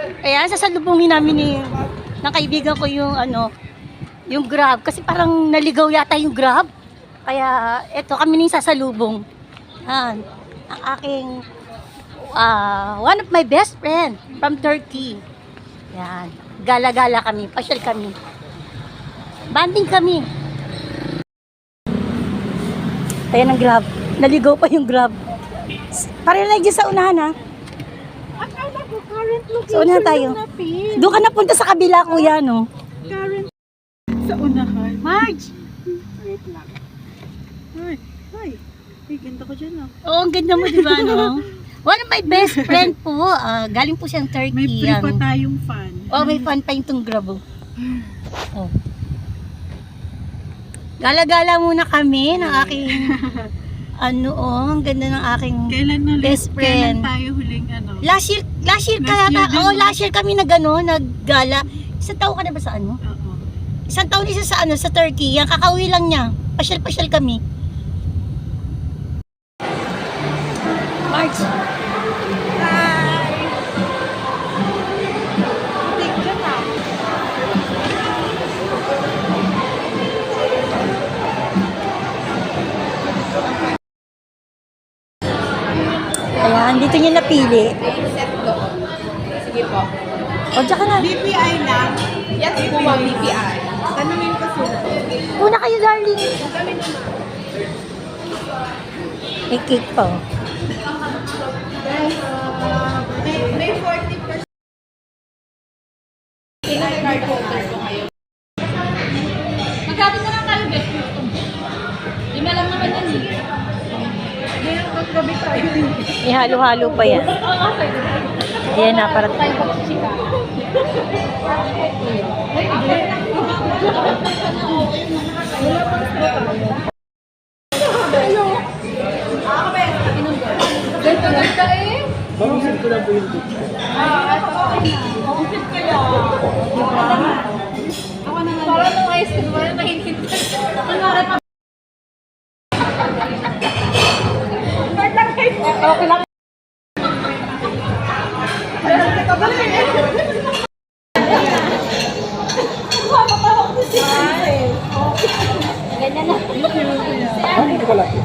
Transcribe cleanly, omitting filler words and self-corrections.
Ayan, sasalubungin namin ng kaibigan ko yung yung Grab. Kasi parang naligaw yata yung Grab. Kaya eto kami ning sasalubong. Yan, ang aking one of my best friend from Turkey. Yan, gala-gala kami, pasyal kami. Banding kami. Ayan ang Grab. Naligaw pa yung Grab. Pareho na dyan sa unahan ha. Akala ko current location Sa unahan tayo. yung napin. Doon ka napunta sa kabila kuya no. Current sa unahan. Marge! Wait lang. Ay, ay. Ay, ganda ko dyan Oo, ang ganda mo diba no? One of my best friend po. Galing po siyang Turkey. May free pa tayong fan. May fan pa yung tong Grab. Oh. Gala-gala muna kami ng aking ang ganda ng aking best friend. Kailan tayo huling Last year Last year last year kami naggala. Isang taon ka na ba sa Oo. Isang taon isa sa sa Turkey. Yan kakauwi lang niya. Pasyal-pasyal kami. March. Ayan, dito niya napili. Sige po. O, diyan ka na. BPI lang. Yes po, ma'am, BPI. Tanungin ko sila. Una kayo, darling. Kami naman. May cake pa. Oh. May 40% BPI card holder po kayo. Magkano na lang kayo, best friend? Di na lang naman yan. Ngayon, magkabi tayo. May halo-halo pa yan. Yan na, para Tayo pag-chika. Ganda eh. Barusin ko lang po yung book. Parang nung ice cream, parang nahinhit. Okay lang. Hindi ko lang.